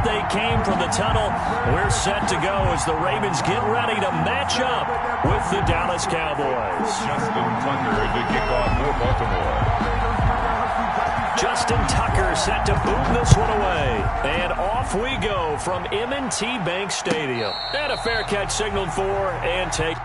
Out they came from the tunnel. We're set to go as the Ravens get ready to match up with the Dallas Cowboys. Justin Tucker to kick off for Baltimore. Justin Tucker set to boom this one away. And off we go from M&T Bank Stadium. And a fair catch signaled for and take.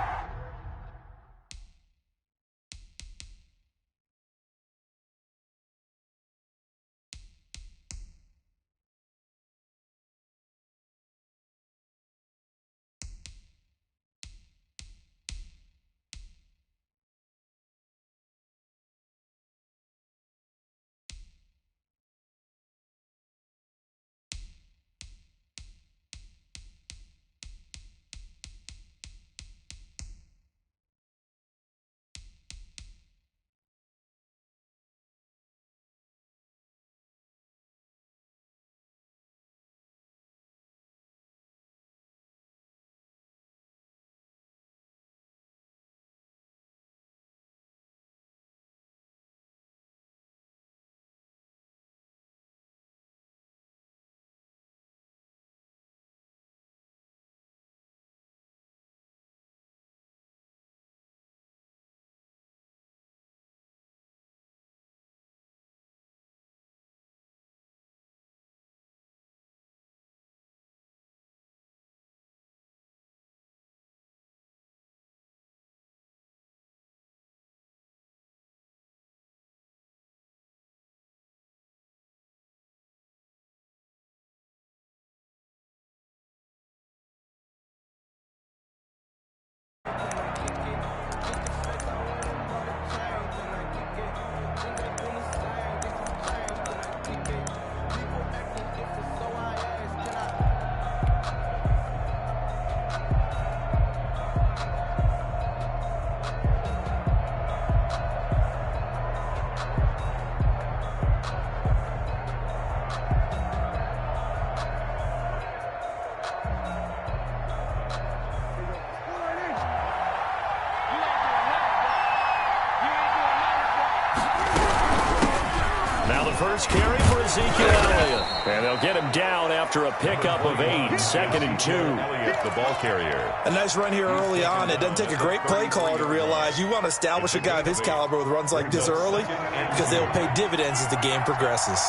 First carry for Ezekiel Elliott. And they'll get him down after a pickup of 8. 2nd and 2. Elliott, the ball carrier. A nice run here early on. It doesn't take a great play caller to realize you want to establish a guy of his caliber with runs like this early because they'll pay dividends as the game progresses.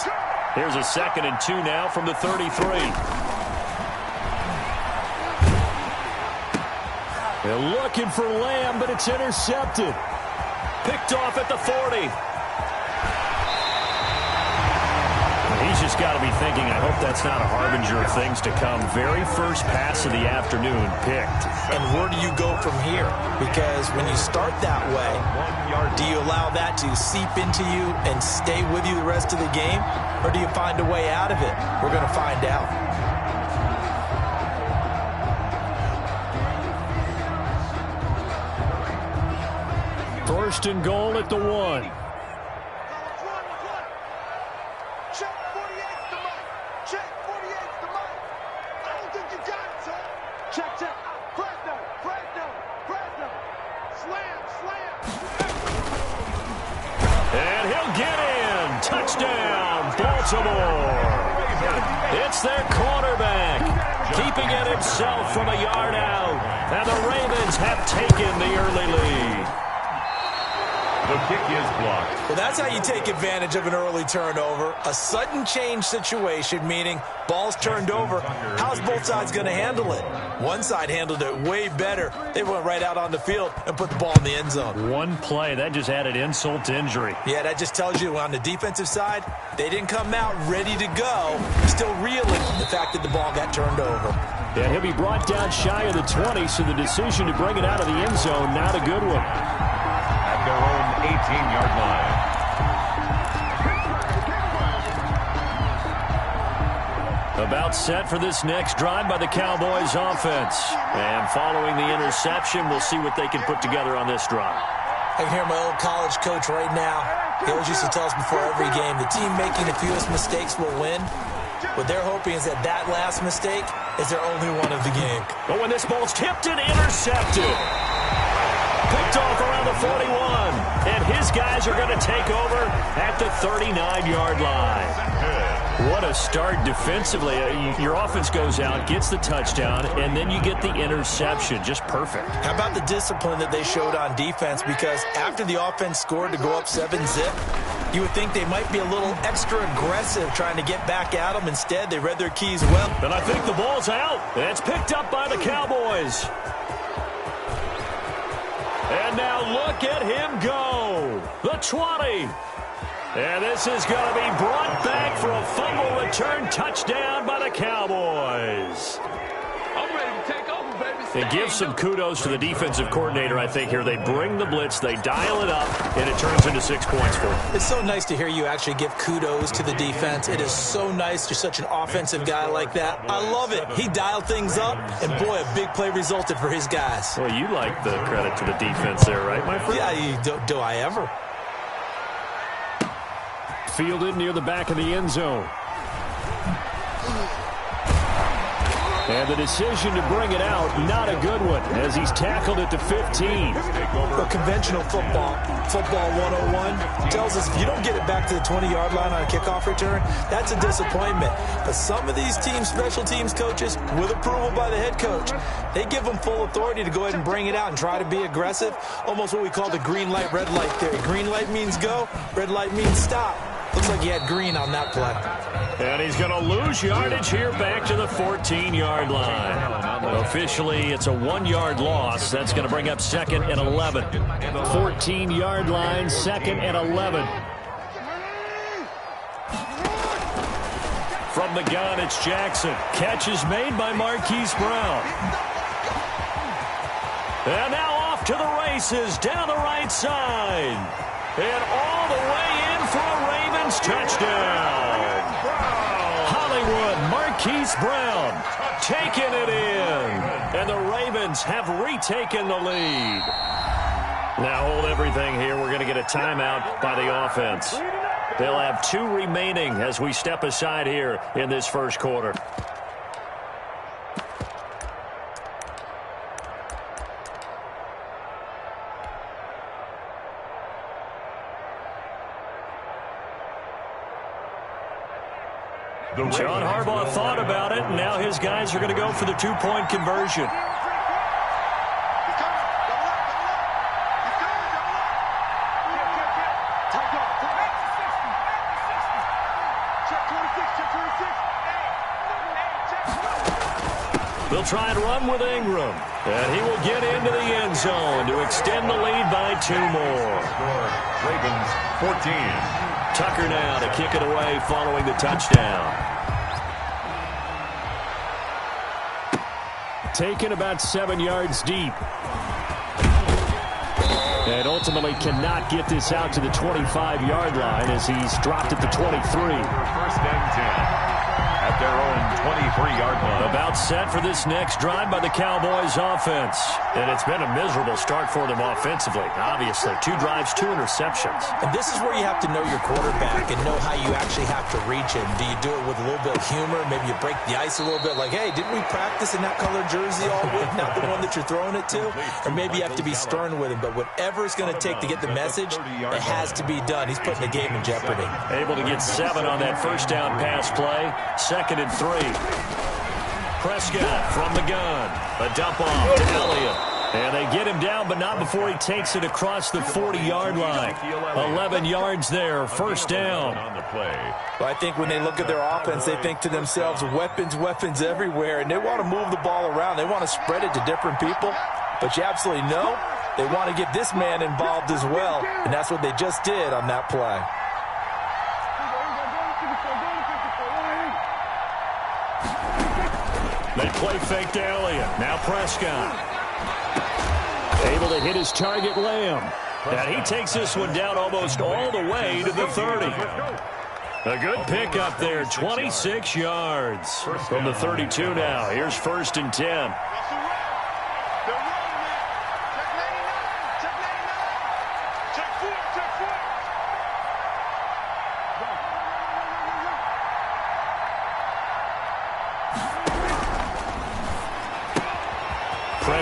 Here's a 2nd and 2 now from the 33. They're looking for Lamb, but it's intercepted. Picked off at the 40. He's just got to be thinking, I hope that's not a harbinger of things to come. Very first pass of the afternoon picked. And where do you go from here? Because when you start that way, do you allow that to seep into you and stay with you the rest of the game? Or do you find a way out of it? We're going to find out. First and goal at the 1. It's their quarterback, keeping it himself from a yard out. And the Ravens have taken the early lead. The kick is blocked. Well, that's how you take advantage of an early turnover. A sudden change situation, meaning ball's turned over. How's both sides going to handle it? One side handled it way better. They went right out on the field and put the ball in the end zone. One play, that just added insult to injury. Yeah, that just tells you on the defensive side, they didn't come out ready to go. Still reeling the fact that the ball got turned over. Yeah, he'll be brought down shy of the 20, so the decision to bring it out of the end zone, not a good one. At their own 18-yard line. About set for this next drive by the Cowboys offense. And following the interception, we'll see what they can put together on this drive. I can hear my old college coach right now. He always used to tell us before every game, the team making the fewest mistakes will win. What they're hoping is that that last mistake is their only one of the game. But when this ball's tipped and intercepted. Picked off around the 41. And his guys are going to take over at the 39-yard line. What a start defensively. Your offense goes out, gets the touchdown, and then you get the interception. Just perfect. How about the discipline that they showed on defense? Because after the offense scored to go up 7-zip, you would think they might be a little extra aggressive trying to get back at them. Instead, they read their keys well. And I think the ball's out. It's picked up by the Cowboys. And now look at him go. The 20. And this is going to be brought back for a fumble return touchdown by the Cowboys. I'm ready to take over, baby. And give some kudos to the defensive coordinator, I think, here. They bring the blitz, they dial it up, and it turns into 6 points for them. It's so nice to hear you actually give kudos to the defense. It is so nice. You're such an offensive guy like that. I love it. He dialed things up, and boy, a big play resulted for his guys. Well, you like the credit to the defense there, right, my friend? Yeah, do I ever? Fielded near the back of the end zone. And the decision to bring it out, not a good one, as he's tackled at the 15. Well, conventional football 101, tells us if you don't get it back to the 20-yard line on a kickoff return, that's a disappointment. But some of these teams, special teams coaches, with approval by the head coach, they give them full authority to go ahead and bring it out and try to be aggressive, almost what we call the green light, red light theory. Green light means go, red light means stop. Looks like he had green on that play. And he's going to lose yardage here back to the 14-yard line. Officially, it's a 1-yard loss. That's going to bring up 2nd and 11. 14-yard line, 2nd and 11. From the gun, it's Jackson. Catch is made by Marquise Brown. And now off to the races down the right side. And all the way in for a Ravens touchdown. Hollywood, Marquise Brown taking it in. And the Ravens have retaken the lead. Now hold everything here. We're going to get a timeout by the offense. They'll have 2 remaining as we step aside here in this first quarter. John Harbaugh thought about it, and now his guys are going to go for the 2-point conversion. They'll try and run with Ingram, and he will get into the end zone to extend the lead by 2 more. Ravens 14. Tucker now to kick it away following the touchdown. Taken about 7 yards deep. And ultimately cannot get this out to the 25-yard line as he's dropped at the 23. First and 10. At their own 23-yard line. About set for this next drive by the Cowboys offense. And it's been a miserable start for them offensively. Obviously, 2 drives, 2 interceptions. And this is where you have to know your quarterback and know how you actually have to reach him. Do you do it with a little bit of humor? Maybe you break the ice a little bit like, hey, didn't we practice in that colored jersey all week? Not the one that you're throwing it to? Or maybe you have to be stern with him. But whatever it's going to take to get the message, it has to be done. He's putting the game in jeopardy. Able to get 7 on that first down pass play. 2nd and 3. Prescott from the gun. A dump off to Elliott. And they get him down, but not before he takes it across the 40-yard line. 11 yards there, first down. Well, I think when they look at their offense, they think to themselves, weapons, weapons everywhere, and they want to move the ball around. They want to spread it to different people, but you absolutely know they want to get this man involved as well, and that's what they just did on that play. They play fake to Elliott. Now Prescott. Able to hit his target, Lamb. And he takes this one down almost all the way to the 30. A good pickup there, 26 yards from the 32 now. Here's 1st and 10.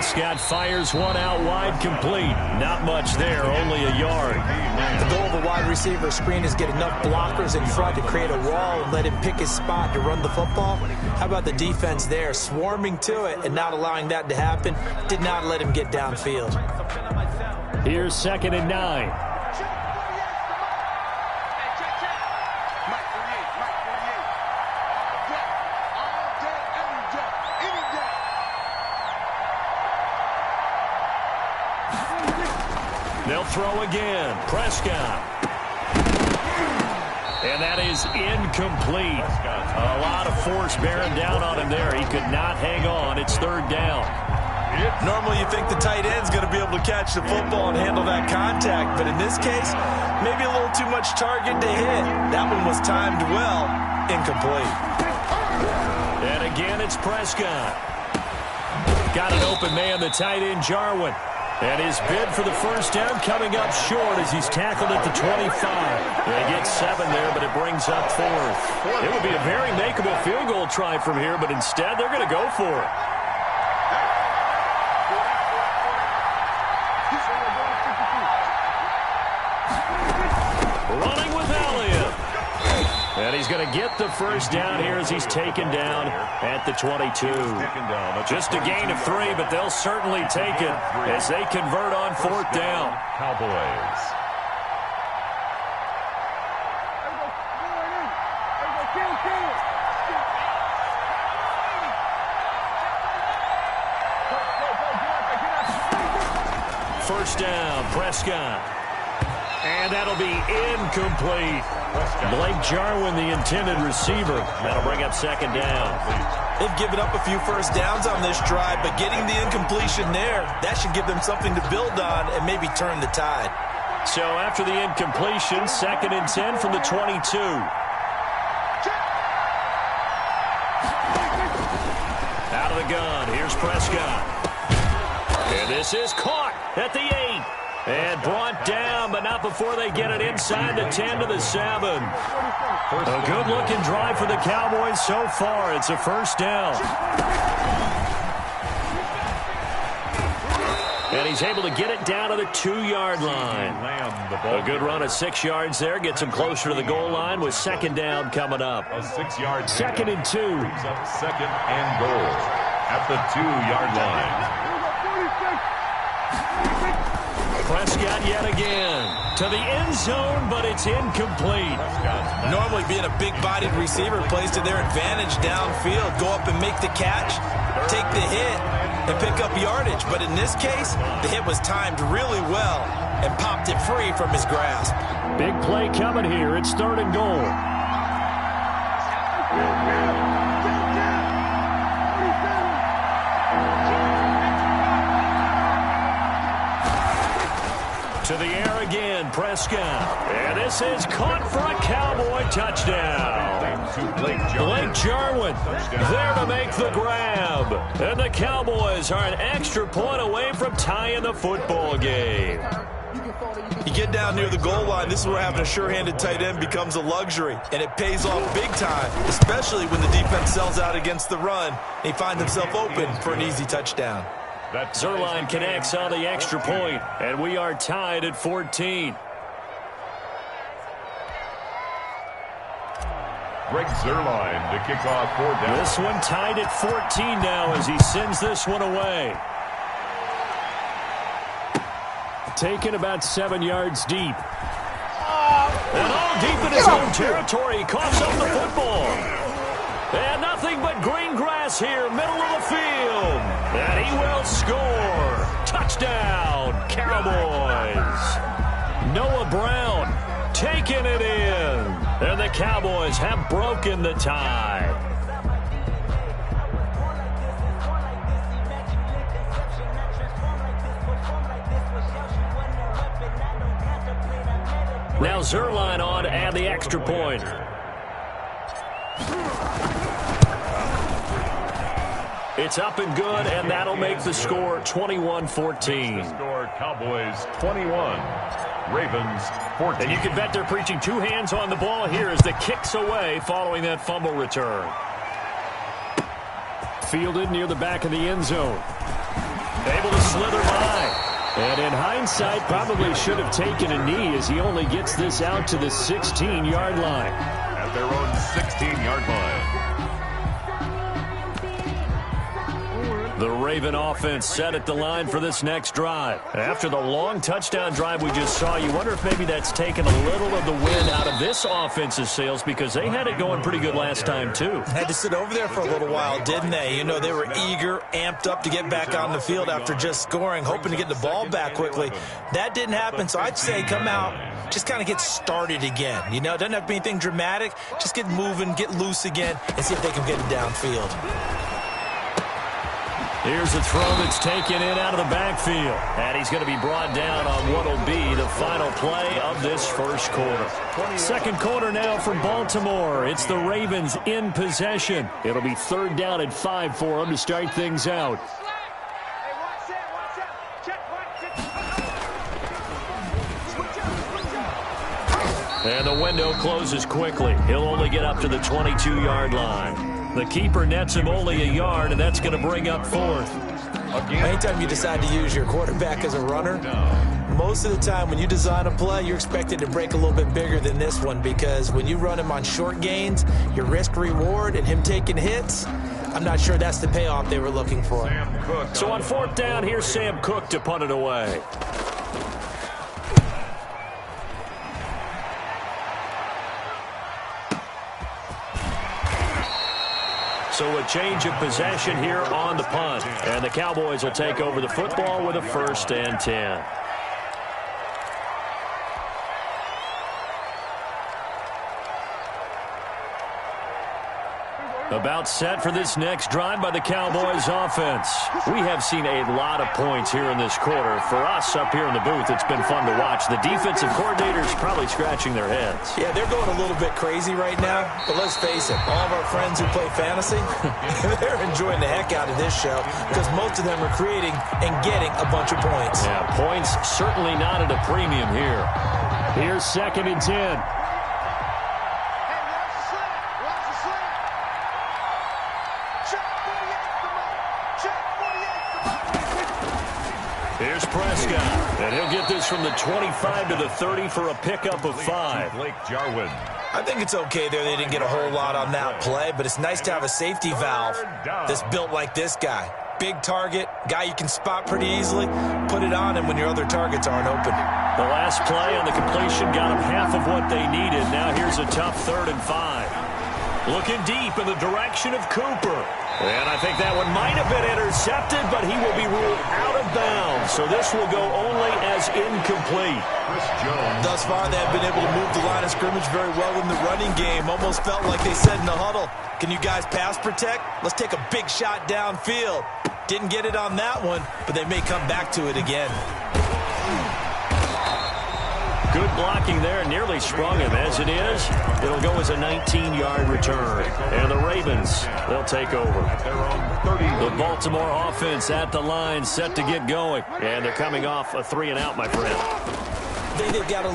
Prescott fires one out wide, complete. Not much there, only a yard. The goal of a wide receiver screen is get enough blockers in front to create a wall and let him pick his spot to run the football. How about the defense there, swarming to it and not allowing that to happen? Did not let him get downfield. Here's 2nd and 9. They'll throw again. Prescott. And that is incomplete. A lot of force bearing down on him there. He could not hang on. It's 3rd down. Normally you think the tight end's going to be able to catch the football and handle that contact, but in this case, maybe a little too much target to hit. That one was timed well. Incomplete. And again, it's Prescott. Got an open man, the tight end, Jarwin. And his bid for the first down coming up short as he's tackled at the 25. They get 7 there, but it brings up 4th. It would be a very makeable field goal try from here, but instead they're going to go for it. Running with Elliott. And he's going to get the first down here as he's taken down at the 22. Just a gain of 3, but they'll certainly take it as they convert on 4th down. Cowboys. First down, Prescott. And that'll be incomplete. Blake Jarwin, the intended receiver. That'll bring up 2nd down. They've given up a few first downs on this drive, but getting the incompletion there, that should give them something to build on and maybe turn the tide. So after the incompletion, 2nd and 10 from the 22. Out of the gun, here's Prescott. And this is caught at the 8. And brought down, but not before they get it inside the 10 to the 7. A good-looking drive for the Cowboys so far. It's a first down. And he's able to get it down to the 2-yard line. A good run at 6 yards there. Gets him closer to the goal line with 2nd down coming up. A 6-yard 2nd and 2. Brings up 2nd and goal at the 2-yard line. Prescott yet again to the end zone, but it's incomplete. Normally being a big-bodied receiver plays to their advantage downfield. Go up and make the catch, take the hit, and pick up yardage. But in this case, the hit was timed really well and popped it free from his grasp. Big play coming here. It's 3rd and goal. To the air again, Prescott. And this is caught for a Cowboy touchdown. Blake Jarwin there to make the grab. And the Cowboys are an extra point away from tying the football game. You get down near the goal line, this is where having a sure-handed tight end becomes a luxury. And it pays off big time, especially when the defense sells out against the run. He finds himself open for an easy touchdown. Zerline connects on the extra point, and we are tied at 14. Greg Zerline to kick off 4th down. This one tied at 14 now as he sends this one away. Taken about 7 yards deep. And all deep in his own territory. He coughs up the football. And nothing but green grass here, middle of the field. And he will score. Touchdown, Cowboys. Noah Brown taking it in. And the Cowboys have broken the tie. Now Zerline on to add the extra point. It's up and good, and that'll make the score 21-14. Score Cowboys 21, Ravens 14. And you can bet they're preaching 2 hands on the ball here as the kick's away following that fumble return. Fielded near the back of the end zone. Able to slither by. And in hindsight, probably should have taken a knee as he only gets this out to the 16-yard line. At their own 16-yard line. The Raven offense set at the line for this next drive. After the long touchdown drive we just saw, you wonder if maybe that's taken a little of the wind out of this offense's sails because they had it going pretty good last time, too. Had to sit over there for a little while, didn't they? You know, they were eager, amped up to get back on the field after just scoring, hoping to get the ball back quickly. That didn't happen, so I'd say come out, just kind of get started again. You know, it doesn't have to be anything dramatic. Just get moving, get loose again, and see if they can get it downfield. Here's a throw that's taken in out of the backfield. And he's going to be brought down on what will be the final play of this first quarter. Second quarter now for Baltimore. It's the Ravens in possession. It'll be 3rd down and 5 for them to start things out. And the window closes quickly. He'll only get up to the 22-yard line. The keeper nets him only a yard, and that's going to bring up 4th. Anytime you decide to use your quarterback as a runner, most of the time when you design a play, you're expected to break a little bit bigger than this one because when you run him on short gains, your risk-reward and him taking hits, I'm not sure that's the payoff they were looking for. So on 4th down, here's Sam Cook to punt it away. So a change of possession here on the punt. And the Cowboys will take over the football with a 1st and 10. About set for this next drive by the Cowboys offense. We have seen a lot of points here in this quarter. For us up here in the booth, it's been fun to watch. The defensive coordinators probably scratching their heads. Yeah, they're going a little bit crazy right now. But let's face it, all of our friends who play fantasy, they're enjoying the heck out of this show because most of them are creating and getting a bunch of points. Yeah, points certainly not at a premium here. Here's 2nd and 10. Here's Prescott, and he'll get this from the 25 to the 30 for a pickup of 5. Blake Jarwin. I think it's okay there. They didn't get a whole lot on that play, but it's nice to have a safety valve that's built like this guy. Big target, guy you can spot pretty easily. Put it on him when your other targets aren't open. The last play on the completion got them half of what they needed. Now here's a tough 3rd and 5. Looking deep in the direction of Cooper. And I think that one might have been intercepted, but he will be ruled out of bounds. So this will go only as incomplete. Thus far, they have been able to move the line of scrimmage very well in the running game. Almost felt like they said in the huddle, can you guys pass protect? Let's take a big shot downfield. Didn't get it on that one, but they may come back to it again. Good blocking there, nearly sprung him. As it is, it'll go as a 19-yard return. And the Ravens, they'll take over. The Baltimore offense at the line, set to get going. And they're coming off a 3-and-out, my friend. They've got to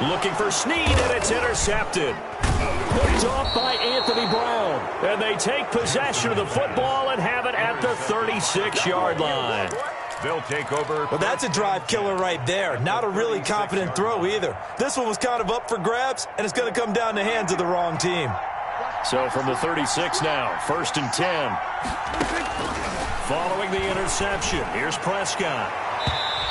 looking for Snead, and it's intercepted. Picked off by Anthony Brown. And they take possession of the football and have it at the 36-yard line. They'll take over. Well, that's a drive killer right there. Not a really confident throw either. This one was kind of up for grabs, and it's going to come down the hands of the wrong team. So from the 36 now, 1st and 10. Following the interception, here's Prescott.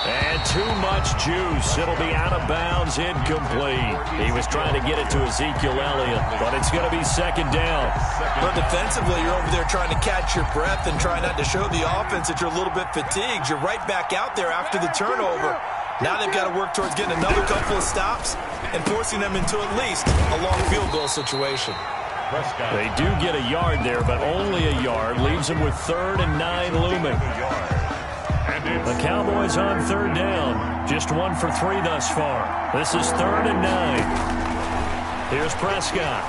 And too much juice. It'll be out of bounds, incomplete. He was trying to get it to Ezekiel Elliott, but it's going to be 2nd down. But defensively, you're over there trying to catch your breath and try not to show the offense that you're a little bit fatigued. You're right back out there after the turnover. Now they've got to work towards getting another couple of stops and forcing them into at least a long field goal situation. They do get a yard there, but only a yard. Leaves them with 3rd and 9 looming. The Cowboys on 3rd down. Just 1 for 3 thus far. This is 3rd and 9. Here's Prescott.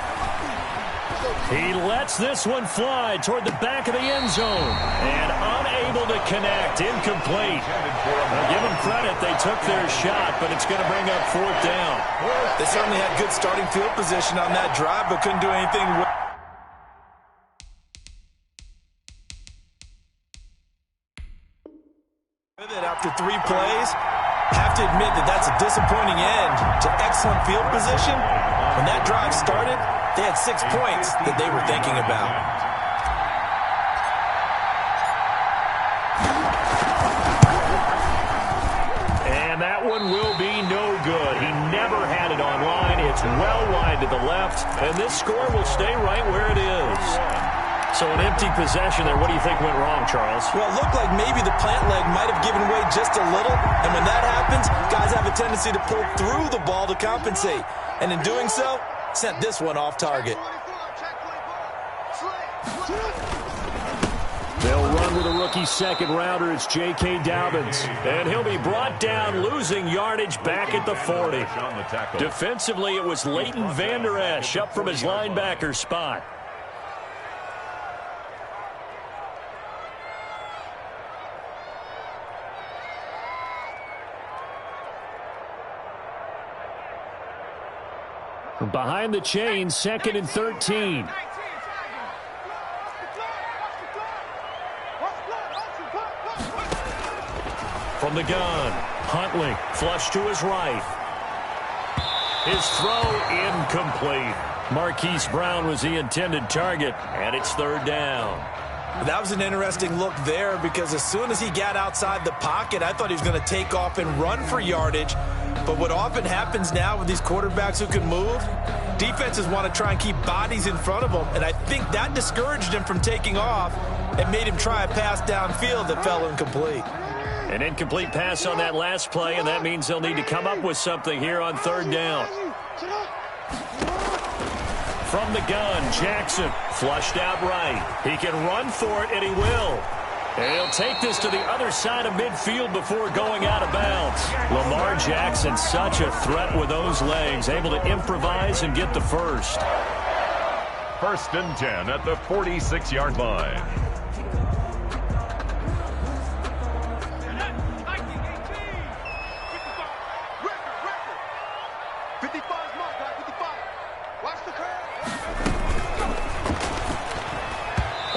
He lets this one fly toward the back of the end zone. And unable to connect. Incomplete. Now give them credit. They took their shot, but it's going to bring up 4th down. They certainly had good starting field position on that drive, but couldn't do anything with After 3 plays, have to admit that that's a disappointing end to excellent field position. When that drive started, they had 6 points that they were thinking about. And that one will be no good. He never had it on line. It's well wide to the left, and this score will stay right where it is. So an empty possession there. What do you think went wrong, Charles? Well, it looked like maybe the plant leg might have given way just a little. And when that happens, guys have a tendency to pull through the ball to compensate. And in doing so, sent this one off target. They'll run with a rookie second rounder. It's J.K. Dobbins. And he'll be brought down, losing yardage back at the 40. Defensively, it was Leighton Vander Esch up from his linebacker spot. Behind the chain, 2nd and 13. From the gun, Huntley, flush to his right. His throw incomplete. Marquise Brown was the intended target, and it's 3rd down. That was an interesting look there because as soon as he got outside the pocket, I thought he was going to take off and run for yardage. But what often happens now with these quarterbacks who can move, defenses want to try and keep bodies in front of them. And I think that discouraged him from taking off and made him try a pass downfield that fell incomplete. An incomplete pass on that last play, and that means they'll need to come up with something here on 3rd down. From the gun, Jackson flushed out right. He can run for it, and he will. And he'll take this to the other side of midfield before going out of bounds. Lamar Jackson, such a threat with those legs, able to improvise and get the first. 1st and 10 at the 46-yard line.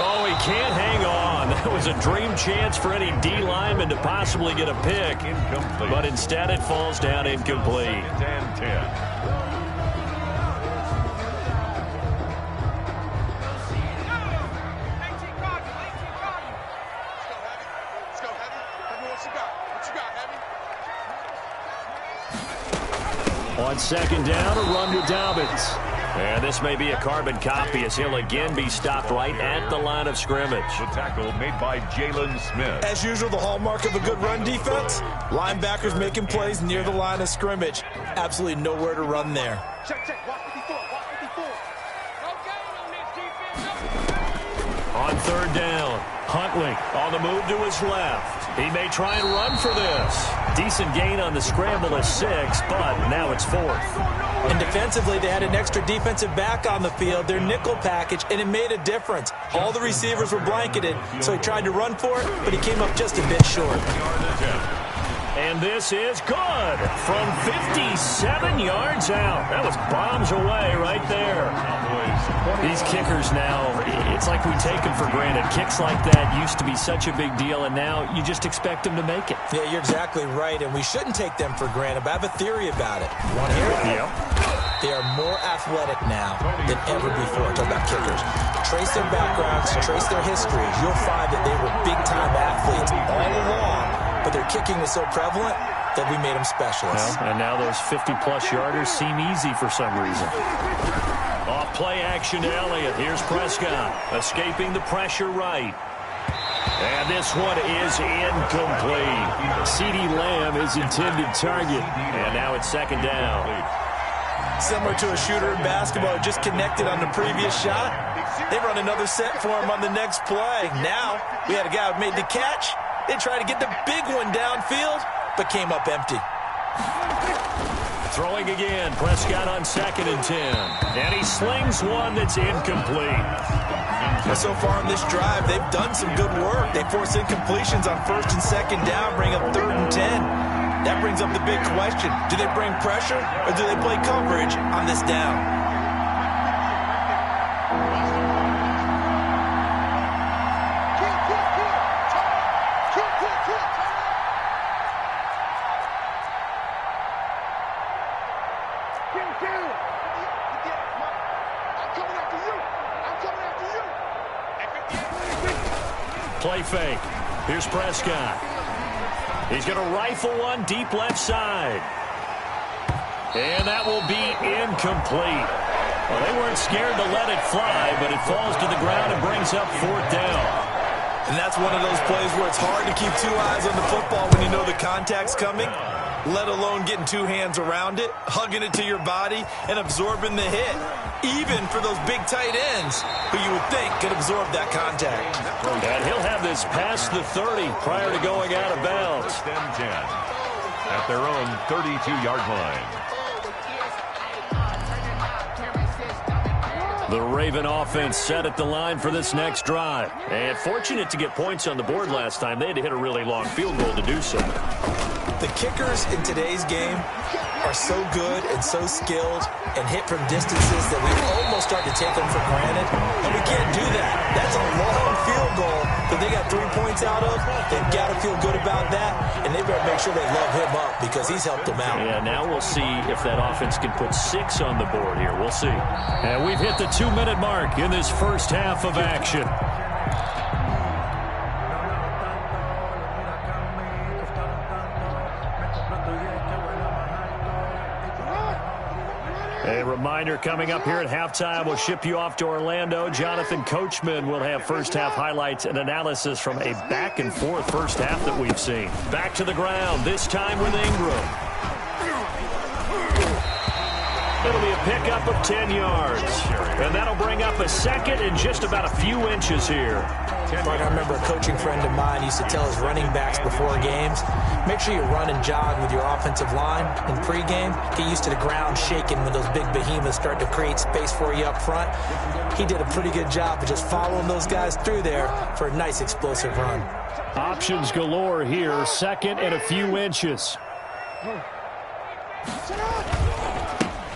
Oh, he can't hang on. That was a dream chance for any D lineman to possibly get a pick. Incomplete. But instead it falls down incomplete. 2nd and 10. On 2nd down, a run to Dobbins. And this may be a carbon copy as he'll again be stopped right at the line of scrimmage. The tackle made by Jalen Smith. As usual, the hallmark of a good run defense, linebackers making plays near the line of scrimmage. Absolutely nowhere to run there. Check. Watch 54. Watch 54. On 3rd down, Huntley on the move to his left. He may try and run for this. Decent gain on the scramble of 6, but now it's 4th. And defensively, they had an extra defensive back on the field, their nickel package, and it made a difference. All the receivers were blanketed, so he tried to run for it, but he came up just a bit short. And this is good from 57 yards out. That was bombs away right there. These kickers now, it's like we take them for granted. Kicks like that used to be such a big deal, and now you just expect them to make it. Yeah, you're exactly right, and we shouldn't take them for granted, but I have a theory about it. Want to hear it? Yeah. They are more athletic now than ever before. Talk about kickers. Trace their backgrounds, trace their histories. You'll find that they were big-time athletes all along, but their kicking was so prevalent that we made them specialists. Well, and now those 50-plus yarders seem easy for some reason. Off play action to Elliott. Here's Prescott escaping the pressure right. And this one is incomplete. CeeDee Lamb is intended target. And now it's 2nd down. Similar to a shooter in basketball who just connected on the previous shot. They run another set for him on the next play. Now we had a guy who made the catch. They tried to get the big one downfield, but came up empty. Throwing again, Prescott on 2nd and 10. And he slings one that's incomplete. So far in this drive, they've done some good work. They force incompletions on 1st and 2nd down, bring up 3rd and 10. That brings up the big question. Do they bring pressure or do they play coverage on this down? Play fake. Here's Prescott. He's going to rifle one deep left side. And that will be incomplete. Well, they weren't scared to let it fly, but it falls to the ground and brings up 4th down. And that's one of those plays where it's hard to keep 2 eyes on the football when you know the contact's coming, let alone getting 2 hands around it, hugging it to your body, and absorbing the hit. Even for those big tight ends who you would think could absorb that contact. And he'll have this past the 30 prior to going out of bounds. 10 at their own 32-yard line. The Raven offense set at the line for this next drive. And fortunate to get points on the board last time. They had to hit a really long field goal to do so. The kickers in today's game are so good and so skilled and hit from distances that we almost start to take them for granted. And we can't do that. That's a long field goal that they got 3 points out of. They've got to feel good about that, and they better make sure they love him up because he's helped them out. Yeah, now we'll see if that offense can put 6 on the board here. We'll see. And we've hit the 2-minute mark in this first half of action. A reminder coming up here at halftime, we'll ship you off to Orlando. Jonathan Coachman will have first-half highlights and analysis from a back-and-forth first half that we've seen. Back to the ground, this time with Ingram. It'll be a pickup of 10 yards. And that'll bring up a second and just about a few inches here. I remember a coaching friend of mine used to tell his running backs before games, make sure you run and jog with your offensive line in pregame. Get used to the ground shaking when those big behemoths start to create space for you up front. He did a pretty good job of just following those guys through there for a nice explosive run. Options galore here, second and a few inches.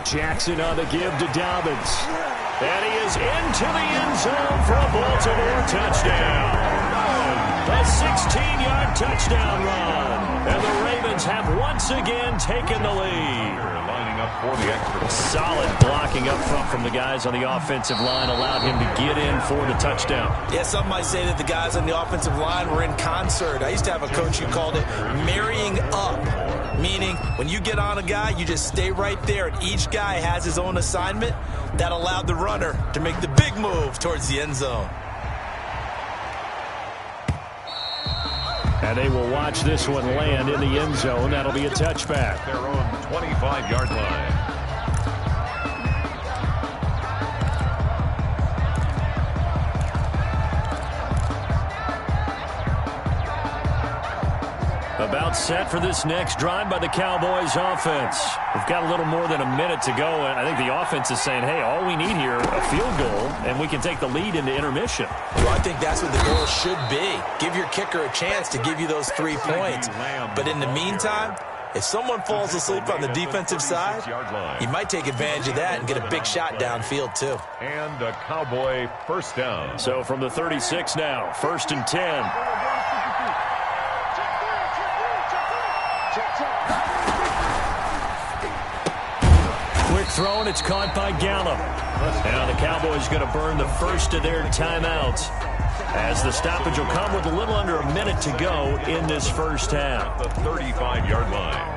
Jackson on the give to Dobbins. And he is into the end zone for a Baltimore touchdown. A 16-yard touchdown run. And the Ravens have once again taken the lead. Lining up for the extra. Solid blocking up front from the guys on the offensive line allowed him to get in for the touchdown. Yeah, some might say that the guys on the offensive line were in concert. I used to have a coach who called it marrying up. Meaning, when you get on a guy, you just stay right there, and each guy has his own assignment. That allowed the runner to make the big move towards the end zone. And they will watch this one land in the end zone. That'll be a touchback. Their own 25-yard line. About set for this next drive by the Cowboys offense. We've got a little more than a minute to go, and I think the offense is saying, hey, all we need here, a field goal, and we can take the lead into intermission. Well, I think that's what the goal should be. Give your kicker a chance to give you those 3 points. But in the meantime, if someone falls asleep on the defensive side, you might take advantage of that and get a big shot downfield, too. And a Cowboy first down. So from the 36 now, 1st and 10. Quick throw, and it's caught by Gallup. Now the Cowboys going to burn the first of their timeouts as the stoppage will come with a little under a minute to go in this first half. The 35-yard line.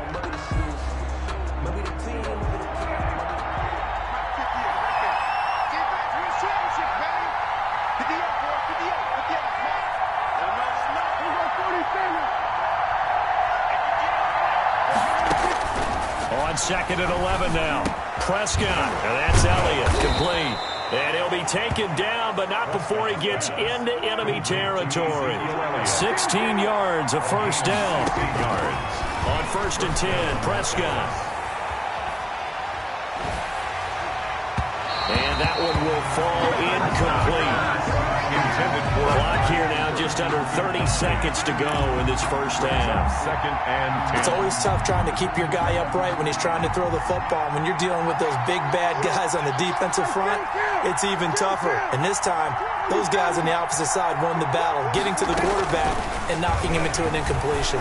On 2nd and 11 now. Prescott, and that's Elliott, complete. And he'll be taken down, but not before he gets into enemy territory. 16 yards, a first down. On 1st and 10, Prescott. And that one will fall incomplete. Clock here now, just under 30 seconds to go in this first half. 2nd and 10. It's always tough trying to keep your guy upright when he's trying to throw the football. When you're dealing with those big, bad guys on the defensive front, it's even tougher. And this time, those guys on the opposite side won the battle, getting to the quarterback and knocking him into an incompletion.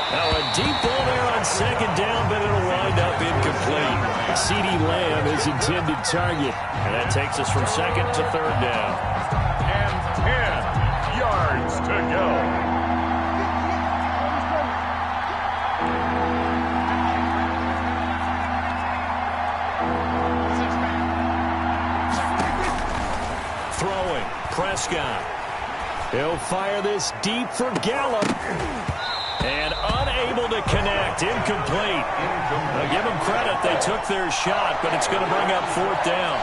Now a deep ball there on 2nd down, but it'll wind up incomplete. CeeDee Lamb is intended target. And that takes us from 2nd to 3rd down. And 10. Prescott. He'll fire this deep for Gallup. And unable to connect. Incomplete. Now give them credit. They took their shot, but it's going to bring up 4th down.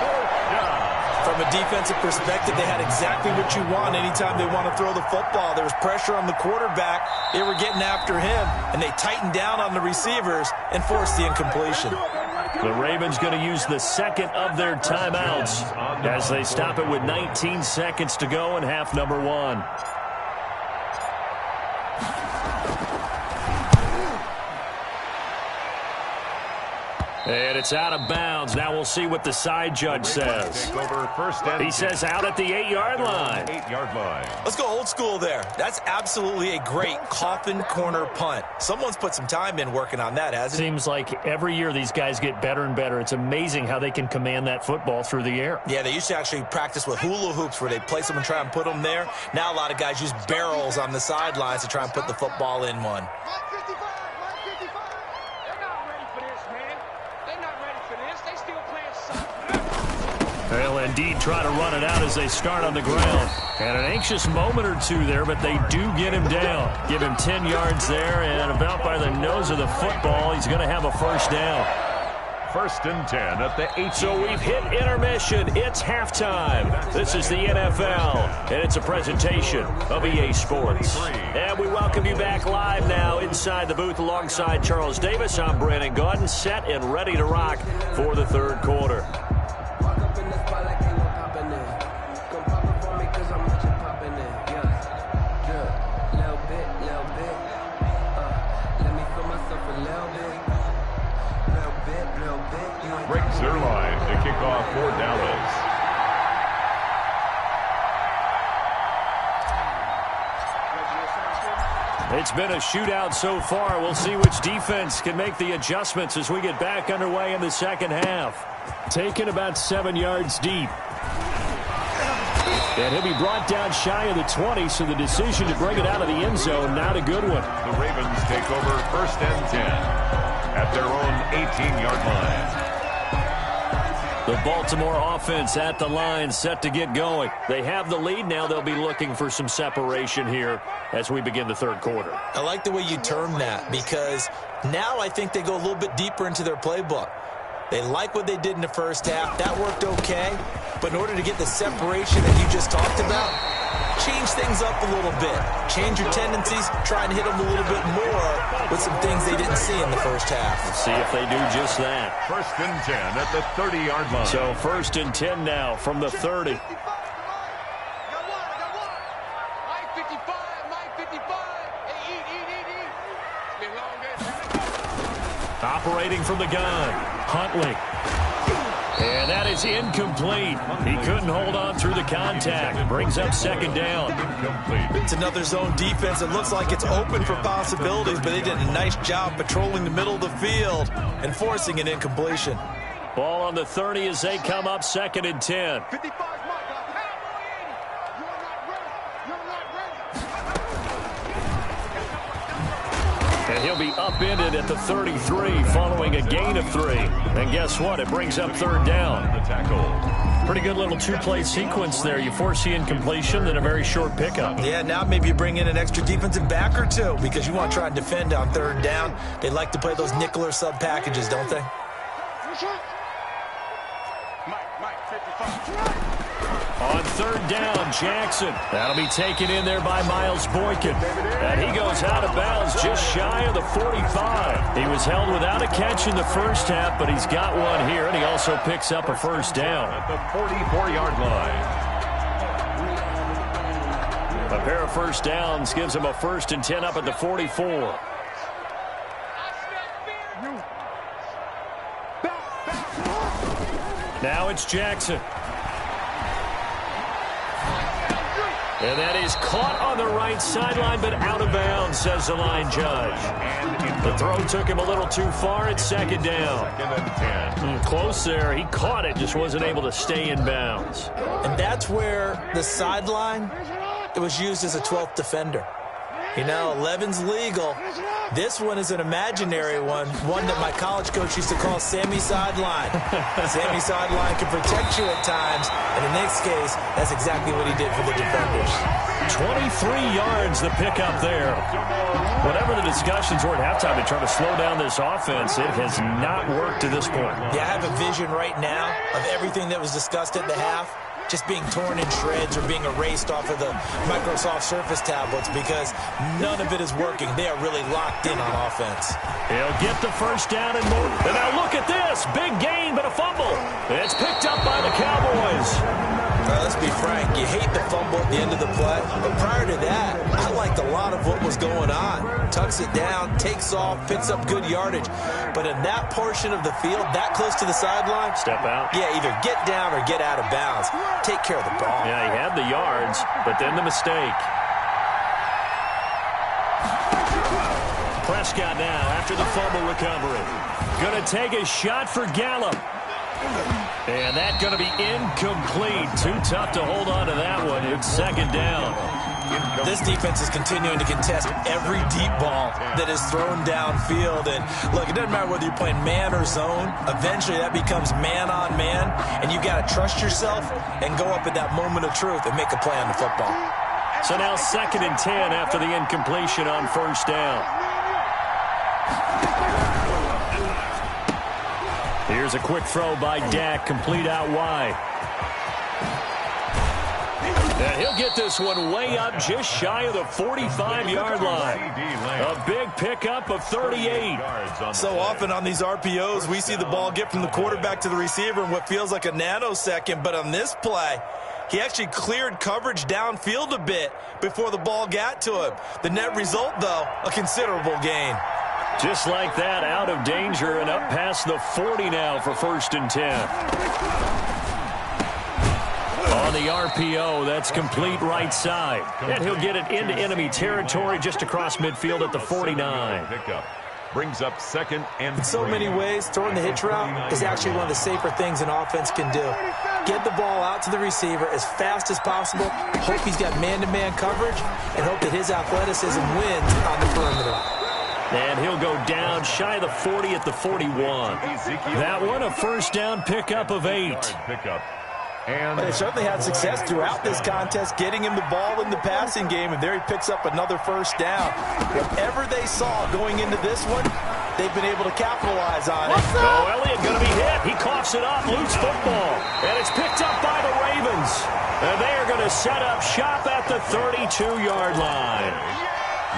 From a defensive perspective, they had exactly what you want anytime they want to throw the football. There was pressure on the quarterback. They were getting after him, and they tightened down on the receivers and forced the incompletion. The Ravens going to use the second of their timeouts as they stop it with 19 seconds to go in half number 1. And it's out of bounds. Now we'll see what the side judge says. He says out at the 8-yard line. 8-yard line. Let's go old school there. That's absolutely a great coffin corner punt. Someone's put some time in working on that, hasn't it? Seems like every year these guys get better and better. It's amazing how they can command that football through the air. Yeah, they used to actually practice with hula hoops where they place them and try and put them there. Now a lot of guys use barrels on the sidelines to try and put the football in one. They'll indeed try to run it out as they start on the ground. And an anxious moment or two there, but they do get him down. Give him 10 yards there, and about by the nose of the football, he's going to have a first down. 1st and 10 at the 8. So we've hit intermission. It's halftime. This is the NFL, and it's a presentation of EA Sports. And we welcome you back live now inside the booth alongside Charles Davis. I'm Brandon Gaudin, set and ready to rock for the 3rd quarter. Breaks their line to kick off for Dallas. It's been a shootout so far. We'll see which defense can make the adjustments as we get back underway in the second half. Taken about 7 yards deep. And he'll be brought down shy of the 20, so the decision to bring it out of the end zone, not a good one. The Ravens take over 1st and 10 at their own 18-yard line. The Baltimore offense at the line, set to get going. They have the lead. Now they'll be looking for some separation here as we begin the 3rd quarter. I like the way you term that, because now I think they go a little bit deeper into their playbook. They like what they did in the first half. That worked okay. But in order to get the separation that you just talked about, change things up a little bit. Change your tendencies. Try and hit them a little bit more with some things they didn't see in the first half. Let's see if they do just that. 1st and 10 at the 30-yard line. So 1st and 10 now from the 30. Operating from the gun, Huntley. And that is incomplete. He couldn't hold on through the contact. Brings up 2nd down. It's another zone defense. It looks like it's open for possibilities, but they did a nice job patrolling the middle of the field and forcing an incompletion. Ball on the 30 as they come up 2nd and 10. And he'll be upended at the 33 following a gain of 3. And guess what? It brings up 3rd down. The tackle. Pretty good little 2-play sequence there. You force the incompletion, then a very short pickup. Yeah, now maybe you bring in an extra defensive back or two because you want to try and defend on 3rd down. They like to play those nickel or sub packages, don't they? On 3rd down, Jackson. That'll be taken in there by Miles Boykin. And he goes out of bounds just shy of the 45. He was held without a catch in the first half, but he's got one here, and he also picks up a first down. At the 44-yard line. A pair of first downs gives him a 1st and 10 up at the 44. Now it's Jackson. And that is caught on the right sideline, but out of bounds, says the line judge. The throw took him a little too far. It's 2nd down. 2nd and 10. Close there. He caught it, just wasn't able to stay in bounds. And that's where the sideline, it was used as a 12th defender. You know, 11's legal. This one is an imaginary one that my college coach used to call Sammy Sideline. Sammy Sideline can protect you at times, and in this case, that's exactly what he did for the defenders. 23 yards the pickup there. Whatever the discussions were at halftime to try to slow down this offense, it has not worked to this point. Yeah, I have a vision right now of everything that was discussed at the half just being torn in shreds or being erased off of the Microsoft Surface tablets because none of it is working. They are really locked in on offense. He'll get the first down and more. And now look at this. Big gain, but a fumble. It's picked up by the Cowboys. Let's be frank. You hate the fumble at the end of the play. But prior to that, I liked a lot of what was going on. Tucks it down, takes off, picks up good yardage. But in that portion of the field, that close to the sideline, step out. Yeah, either get down or get out of bounds. Take care of the ball. Yeah, he had the yards, but then the mistake. Prescott now after the fumble recovery. Going to take a shot for Gallup. And that's going to be incomplete. Too tough to hold on to that one. It's second down. This defense is continuing to contest every deep ball that is thrown downfield. And look, it doesn't matter whether you're playing man or zone. Eventually that becomes man on man. And you got to trust yourself and go up at that moment of truth and make a play on the football. So now 2nd and 10 after the incompletion on first down. Here's a quick throw by Dak, complete out wide. And he'll get this one way up just shy of the 45-yard line. A big pickup of 38. So often on these RPOs, we see the ball get from the quarterback to the receiver in what feels like a nanosecond. But on this play, he actually cleared coverage downfield a bit before the ball got to him. The net result, though, a considerable gain. Just like that, out of danger and up past the 40 now for 1st and 10. On the RPO, that's complete right side. And he'll get it into enemy territory just across midfield at the 49. Pickup brings up 2nd and 3. In so many ways, throwing the hitch route is actually one of the safer things an offense can do. Get the ball out to the receiver as fast as possible, hope he's got man-to-man coverage, and hope that his athleticism wins on the perimeter. And he'll go down shy of the 40 at the 41. That one a first down pickup of 8. And they certainly had success throughout this contest, getting him the ball in the passing game, and there he picks up another first down. Whatever they saw going into this one, they've been able to capitalize on it. Oh, Elliott going to be hit. He coughs it up, loose football. And it's picked up by the Ravens. And they are going to set up shop at the 32-yard line.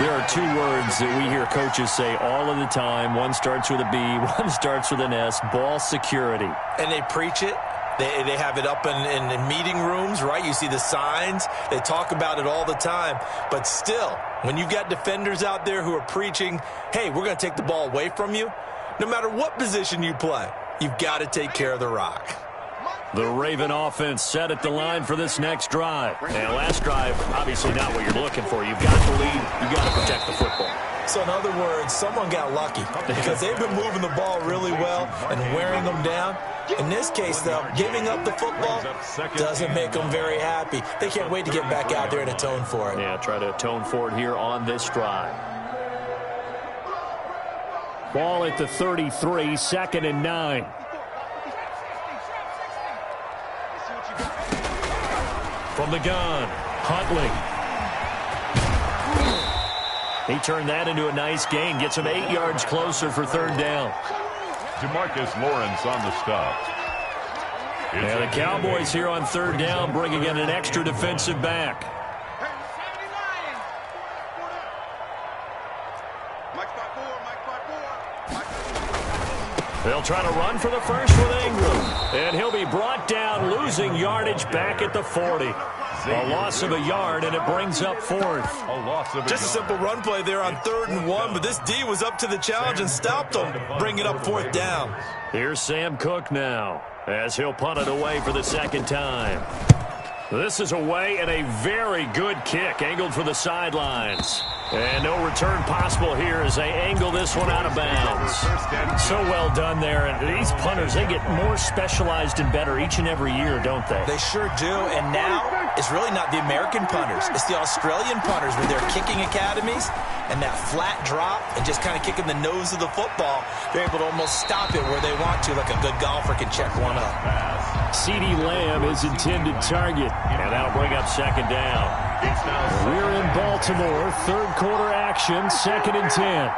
There are 2 words that we hear coaches say all of the time. One starts with a B, one starts with an S, ball security. And they preach it. They have it up in meeting rooms, right? You see the signs. They talk about it all the time. But still, when you've got defenders out there who are preaching, hey, we're going to take the ball away from you, no matter what position you play, you've got to take care of the rock. The Raven offense set at the line for this next drive. And last drive, obviously not what you're looking for. You've got to lead. You've got to protect the football. So in other words, someone got lucky because they've been moving the ball really well and wearing them down. In this case, though, giving up the football doesn't make them very happy. They can't wait to get back out there and atone for it. Yeah, try to atone for it here on this drive. Ball at the 33, 2nd and 9. From the gun, Huntley. He turned that into a nice gain. Gets him 8 yards closer for 3rd down. Demarcus Lawrence on the stop. And the Cowboys here on 3rd down, bringing in an extra defensive back. They'll try to run for the first with Ingram. And he'll be brought down, losing yardage back at the 40. A loss of a yard, and it brings up 4th. Just a simple run play there on 3rd and 1, but this D was up to the challenge and stopped them, bringing up 4th down. Here's Sam Cook now, as he'll punt it away for the 2nd time. This is away and a very good kick, angled for the sidelines. And no return possible here as they angle this one out of bounds. So well done there. And these punters, they get more specialized and better each and every year, don't they? They sure do. And now is really not the American punters. It's the Australian punters with their kicking academies and that flat drop and just kind of kicking the nose of the football. They're able to almost stop it where they want to, like a good golfer can check one up. CeeDee Lamb is intended target, and that'll bring up second down. We're in Baltimore, third quarter action, 2nd and 10.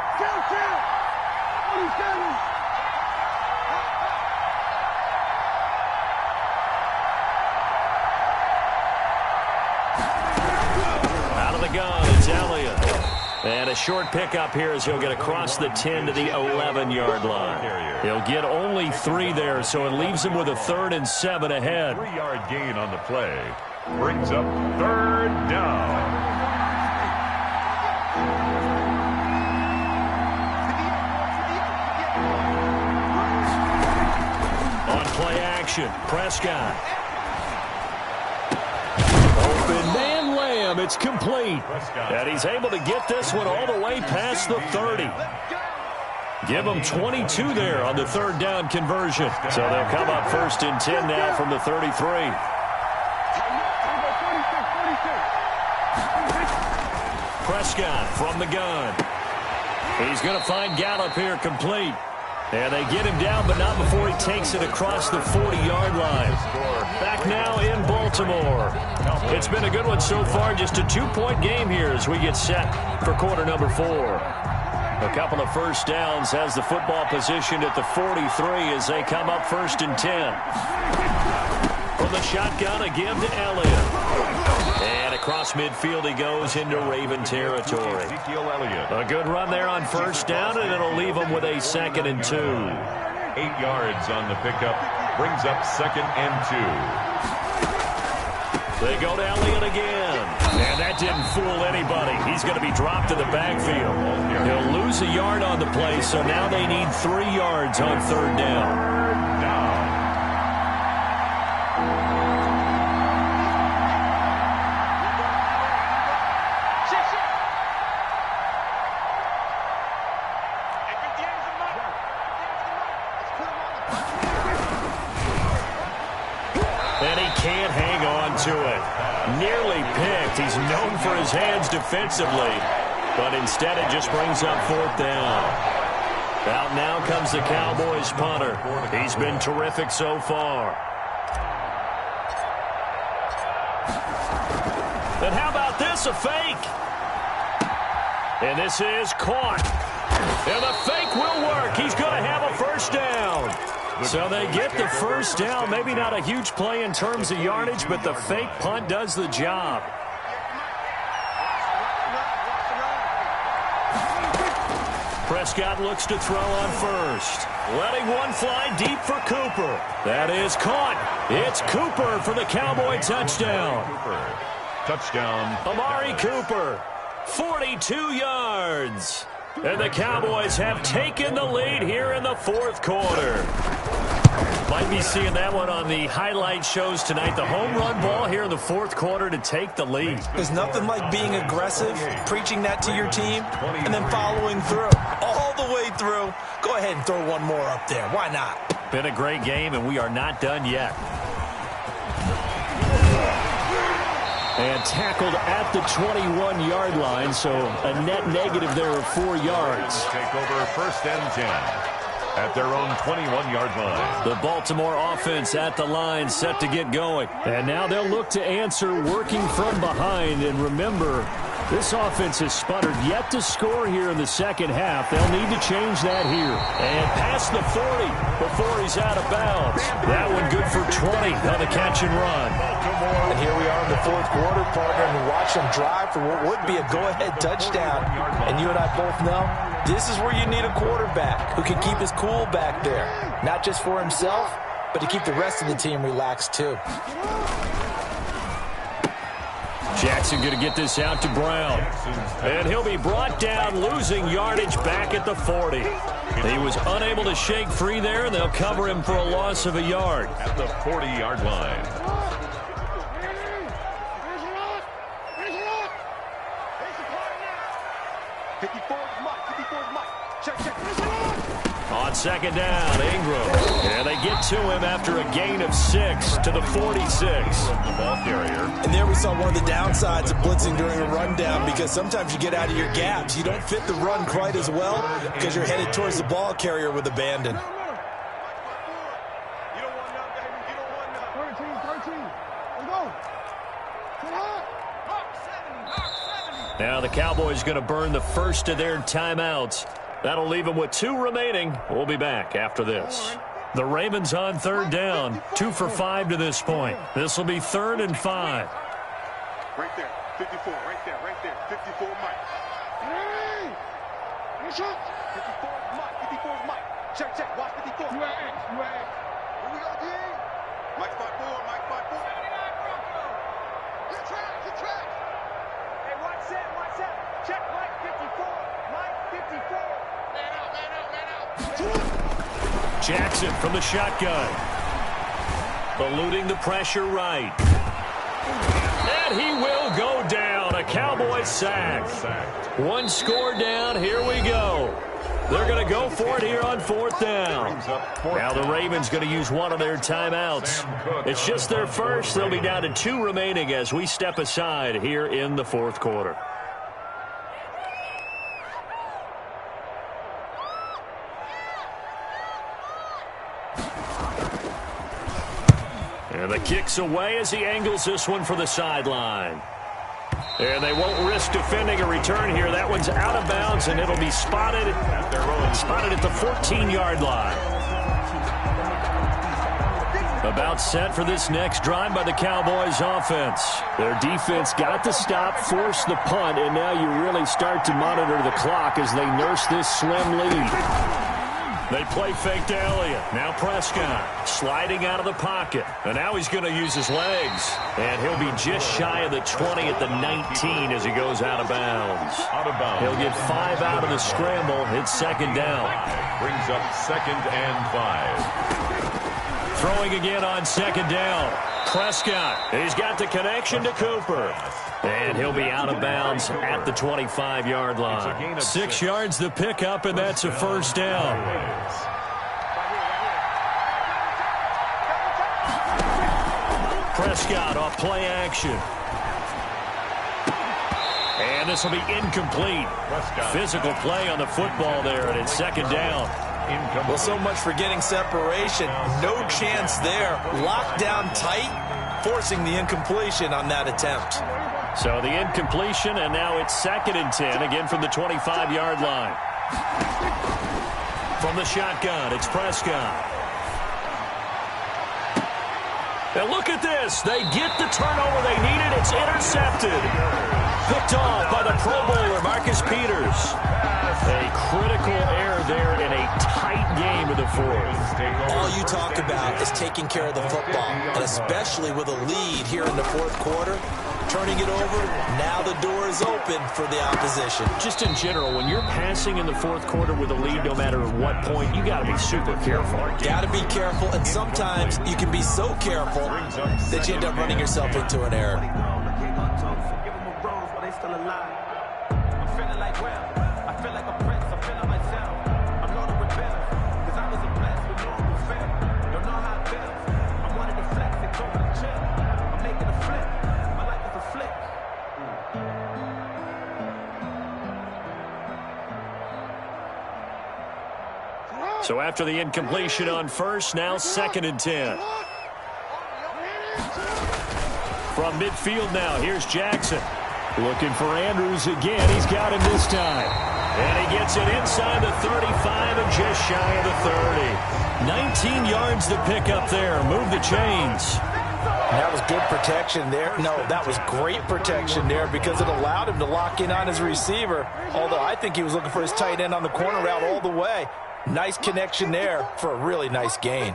And a short pickup here as he'll get across the 10 to the 11-yard line. He'll get only 3 there, so it leaves him with a 3rd and 7 ahead. 3-yard gain on the play. Brings up 3rd down. On play action, Prescott. It's complete. And he's able to get this one all the way past the 30. Give him 22 there on the 3rd down conversion. So they'll come up 1st and 10 now from the 33. Prescott from the gun. He's going to find Gallup here complete. And they get him down, but not before he takes it across the 40-yard line. Back now in Baltimore. It's been a good one so far, just a 2-point game here as we get set for quarter number 4. A couple of first downs has the football positioned at the 43 as they come up 1st and 10. From the shotgun, a give to Elliott. And across midfield he goes into Raven territory. A good run there on 1st down, and it'll leave him with a 2nd and 2. 8 yards on the pickup. Brings up 2nd and 2. They go to Elliott again. And that didn't fool anybody. He's going to be dropped in the backfield. He'll lose a yard on the play, so now they need 3 yards on 3rd down. Nearly picked. He's known for his hands defensively, but instead it just brings up 4th down. Out now comes the Cowboys punter. He's been terrific so far. And how about this, a fake? And this is caught. And the fake will work. He's going to have a 1st down. So they get the 1st down. Maybe not a huge play in terms of yardage, but the fake punt does the job. Prescott looks to throw on 1st. Letting one fly deep for Cooper. That is caught. It's Cooper for the Cowboy touchdown. Touchdown. Amari Cooper, 42 yards. And the Cowboys have taken the lead here in the 4th quarter. Might be seeing that one on the highlight shows tonight. The home run ball here in the 4th quarter to take the lead. There's nothing like being aggressive, preaching that to your team, and then following through. All the way through. Go ahead and throw one more up there. Why not? Been a great game, and we are not done yet. And tackled at the 21-yard line, so a net negative there of 4 yards. Take over 1st and 10 at their own 21-yard line. The Baltimore offense at the line set to get going. And now they'll look to answer working from behind. And remember, this offense has sputtered yet to score here in the 2nd half. They'll need to change that here. And past the 40 before he's out of bounds. That one good for 20 on the catch and run. And here we are in the 4th quarter, partner, and watch them drive for what would be a go-ahead touchdown. And you and I both know this is where you need a quarterback who can keep his cool back there. Not just for himself, but to keep the rest of the team relaxed too. Jackson going to get this out to Brown. And he'll be brought down, losing yardage back at the 40. He was unable to shake free there, and they'll cover him for a loss of a yard. At the 40-yard line. On second down, Ingram. And they get to him after a gain of 6 to the 46. The ball carrier. And there we saw one of the downsides of blitzing during a rundown, because sometimes you get out of your gaps. You don't fit the run quite as well because you're headed towards the ball carrier with abandon. Now the Cowboys going to burn the first of their timeouts. That'll leave them with 2 remaining. We'll be back after this. The Ravens on third down, 2 for 5 to this point. This will be 3rd and 5. Right there, 54, right there, 54, Mike. Hey! 54 Mike, 54 Mike. Check, watch 54. Here we go, D. Mike 5-4, Mike 5-4. Get track. Hey, watch that. Check, Mike 54, Mike 54. Man out. Jackson from the shotgun. Eluding the pressure right. And he will go down. A Cowboy sack. 1 score down. Here we go. They're going to go for it here on 4th down. Now the Ravens going to use one of their timeouts. It's just their first. They'll be down to 2 remaining as we step aside here in the 4th quarter. And the kick's away as he angles this one for the sideline. And they won't risk defending a return here. That one's out of bounds, and it'll be spotted at the 14-yard line. About set for this next drive by the Cowboys offense. Their defense got the stop, forced the punt, and now you really start to monitor the clock as they nurse this slim lead. They play fake to Elliott. Now Prescott sliding out of the pocket. And now he's going to use his legs. And he'll be just shy of the 20 at the 19 as he goes out of bounds. He'll get 5 out of the scramble. It's 2nd down. Brings up 2nd and 5. Throwing again on 2nd down. Prescott. He's got the connection to Cooper. And he'll be out of bounds at the 25-yard line. 6 yards the pickup, and that's a 1st down. Prescott off play action. And this will be incomplete. Physical play on the football there, and it's 2nd down. Well, so much for getting separation. No chance there. Locked down tight, forcing the incompletion on that attempt. So the incompletion, and now it's 2nd and 10, again from the 25-yard line. From the shotgun, it's Prescott. And look at this. They get the turnover they needed. It's intercepted. Picked off by the Pro Bowler, Marcus Peters. A critical error there in a tight game of the 4th. All you talk about is taking care of the football, and especially with a lead here in the 4th quarter. Turning it over, now the door is open for the opposition. Just in general, when you're passing in the 4th quarter with a lead, no matter at what point, you got to be super careful. Got to be careful, and sometimes you can be so careful that you end up running yourself into an error. So after the incompletion on 1st, now 2nd and 10. From midfield now, here's Jackson. Looking for Andrews again. He's got him this time. And he gets it inside the 35 and just shy of the 30. 19 yards to pick up there. Move the chains. That was good protection there. No, that was great protection there because it allowed him to lock in on his receiver. Although I think he was looking for his tight end on the corner route all the way. Nice connection there for a really nice gain.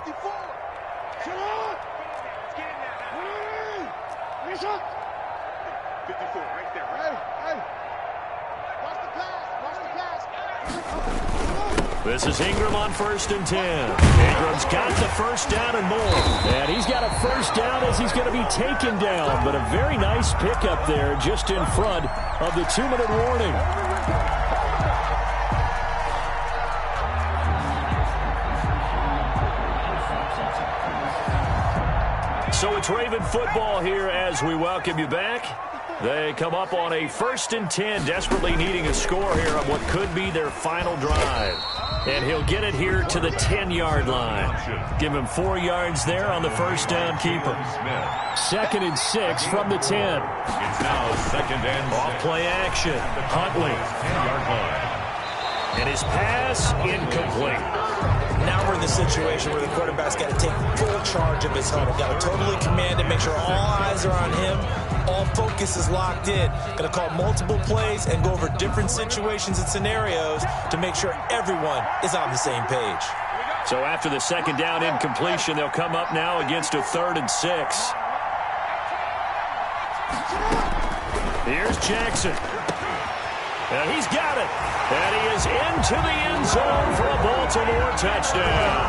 This is Ingram on 1st and 10. Ingram's got the 1st down and more. And he's got a 1st down as he's going to be taken down. But a very nice pickup there just in front of the 2-minute warning. So it's Raven football here as we welcome you back. They come up on a 1st and 10, desperately needing a score here on what could be their final drive. And he'll get it here to the 10-yard line. Give him 4 yards there on the first down keeper. 2nd and 6 from the 10. It's now 2nd and Off play action. Huntley. 10-yard line. And his pass incomplete. Now we're in the situation where the quarterback's got to take full charge of his huddle. Got to totally command it, make sure all eyes are on him. All focus is locked in. Going to call multiple plays and go over different situations and scenarios to make sure everyone is on the same page. So after the 2nd down incompletion, they'll come up now against a 3rd and 6. Here's Jackson. And he's got it. And he is into the end zone for a Baltimore touchdown.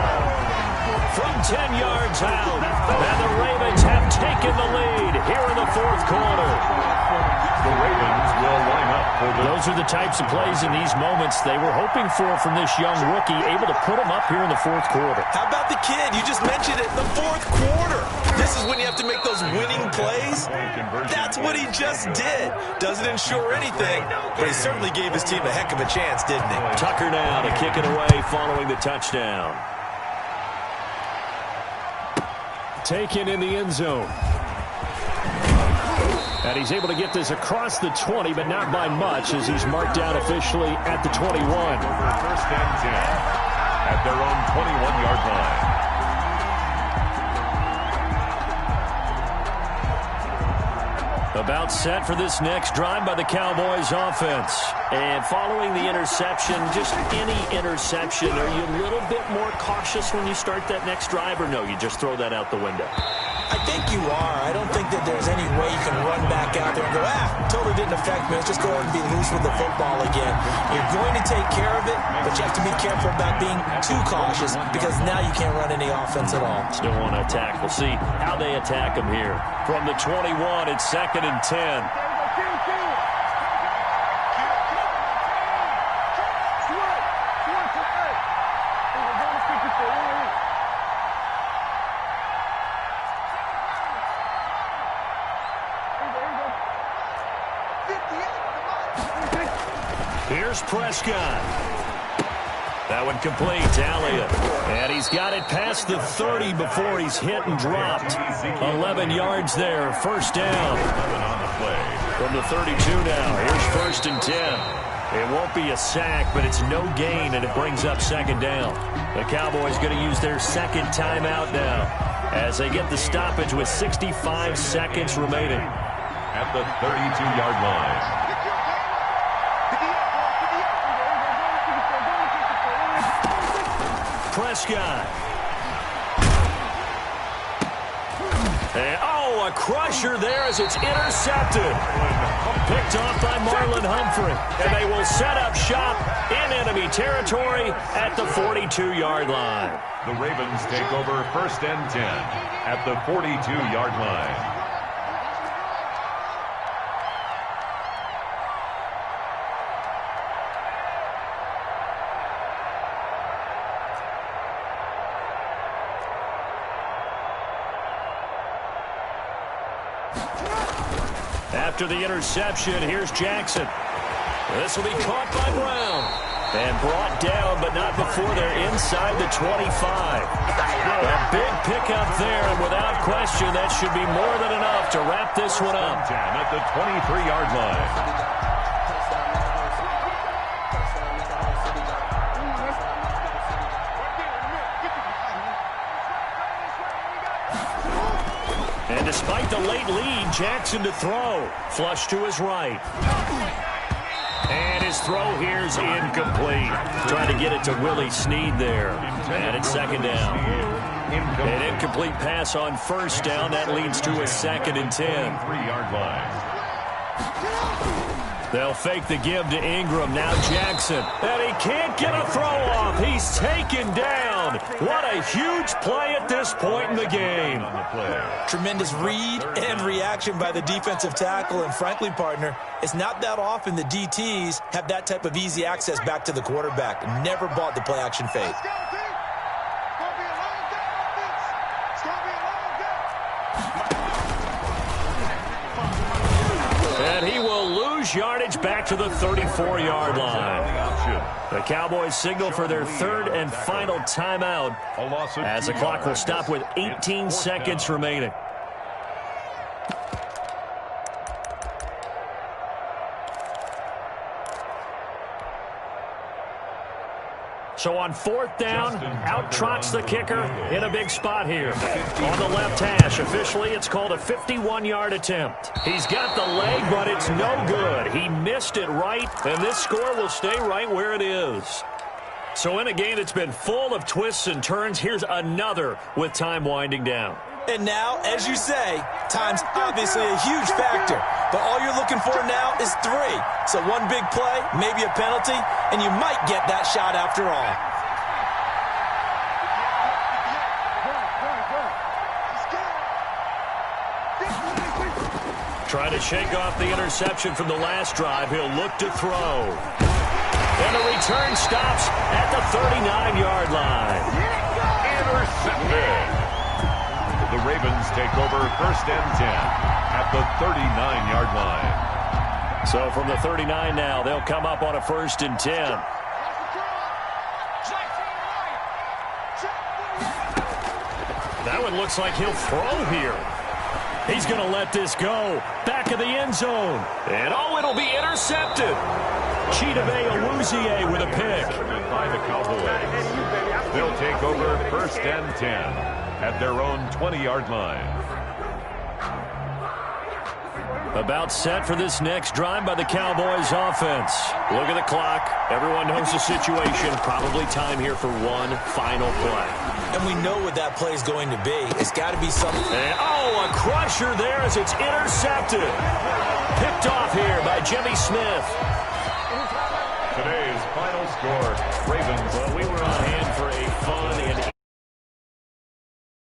From 10 yards out. And the Ravens have taken the lead here in the 4th quarter. The Ravens will line up for Those are the types of plays in these moments they were hoping for from this young rookie, able to put him up here in the 4th quarter. How about the kid? You just mentioned it, the 4th quarter. This is when you have to make those winning plays. That's what he just did. Doesn't ensure anything, but he certainly gave his team a heck of a chance, didn't he? Tucker now to kick it away following the touchdown. Taken in the end zone. And he's able to get this across the 20, but not by much, as he's marked down officially at the 21. Over 1st and 10 at their own 21-yard line. About set for this next drive by the Cowboys offense. And following the interception, just any interception, are you a little bit more cautious when you start that next drive, or no, you just throw that out the window? I think you are. I don't think that there's any way you can run back out there and go, totally didn't affect me. Let's just go ahead and be loose with the football again. You're going to take care of it, but you have to be careful about being too cautious because now you can't run any offense at all. Still want to attack. We'll see how they attack him here. From the 21, it's 2nd and 10. Here's Prescott. That one complete to Elliott. And he's got it past the 30 before he's hit and dropped. 11 yards there, 1st down. From the 32 now, here's 1st and 10. It won't be a sack, but it's no gain, and it brings up 2nd down. The Cowboys going to use their 2nd timeout now as they get the stoppage with 65 seconds remaining. At the 32-yard line. Prescott. And, a crusher there as it's intercepted. Picked off by Marlon Humphrey. And they will set up shop in enemy territory at the 42-yard line. The Ravens take over 1st and 10 at the 42-yard line. After the interception, here's Jackson. This will be caught by Brown. And brought down, but not before they're inside the 25. A big pickup there, and without question, that should be more than enough to wrap this one up. At the 23-yard line. And despite the late lead, Jackson to throw. Flush to his right. And his throw here's incomplete. Trying to get it to Willie Snead there. And it's 2nd down. An incomplete pass on 1st down. That leads to a 2nd and 10. 3-yard line. They'll fake the give to Ingram. Now Jackson. And he can't get a throw off. He's taken down. What a huge play at this point in the game. Tremendous read and reaction by the defensive tackle. And frankly, partner, it's not that often the DTs have that type of easy access back to the quarterback. Never bought the play action fake. lose yardage back to the 34-yard line. The Cowboys signal for their third and final timeout as the clock will stop with 18 seconds remaining. So on fourth down, out trots the kicker in a big spot here. On the left hash, officially it's called a 51-yard attempt. He's got the leg, but it's no good. He missed it right, and this score will stay right where it is. So in a game that's been full of twists and turns, here's another with time winding down. And now, as you say, time's obviously a huge factor. But all you're looking for now is 3. So one big play, maybe a penalty, and you might get that shot after all. Trying to shake off the interception from the last drive. He'll look to throw. And the return stops at the 39-yard line. Intercepted. The Ravens take over first and 10 at the 39-yard line. So from the 39 now, they'll come up on a first and 10. That one looks like he'll throw here. He's going to let this go. Back of the end zone. And oh, it'll be intercepted. Chidobe Awuzie with a pick. By the Cowboys. They'll take over first and 10 at their own 20-yard line. About set for this next drive by the Cowboys offense. Look at the clock. Everyone knows the situation. Probably time here for one final play. And we know what that play is going to be. It's got to be something. And, oh, a crusher there as it's intercepted. Picked off here by Jimmy Smith. Today's final score, Ravens. Well, we were on hand for a fun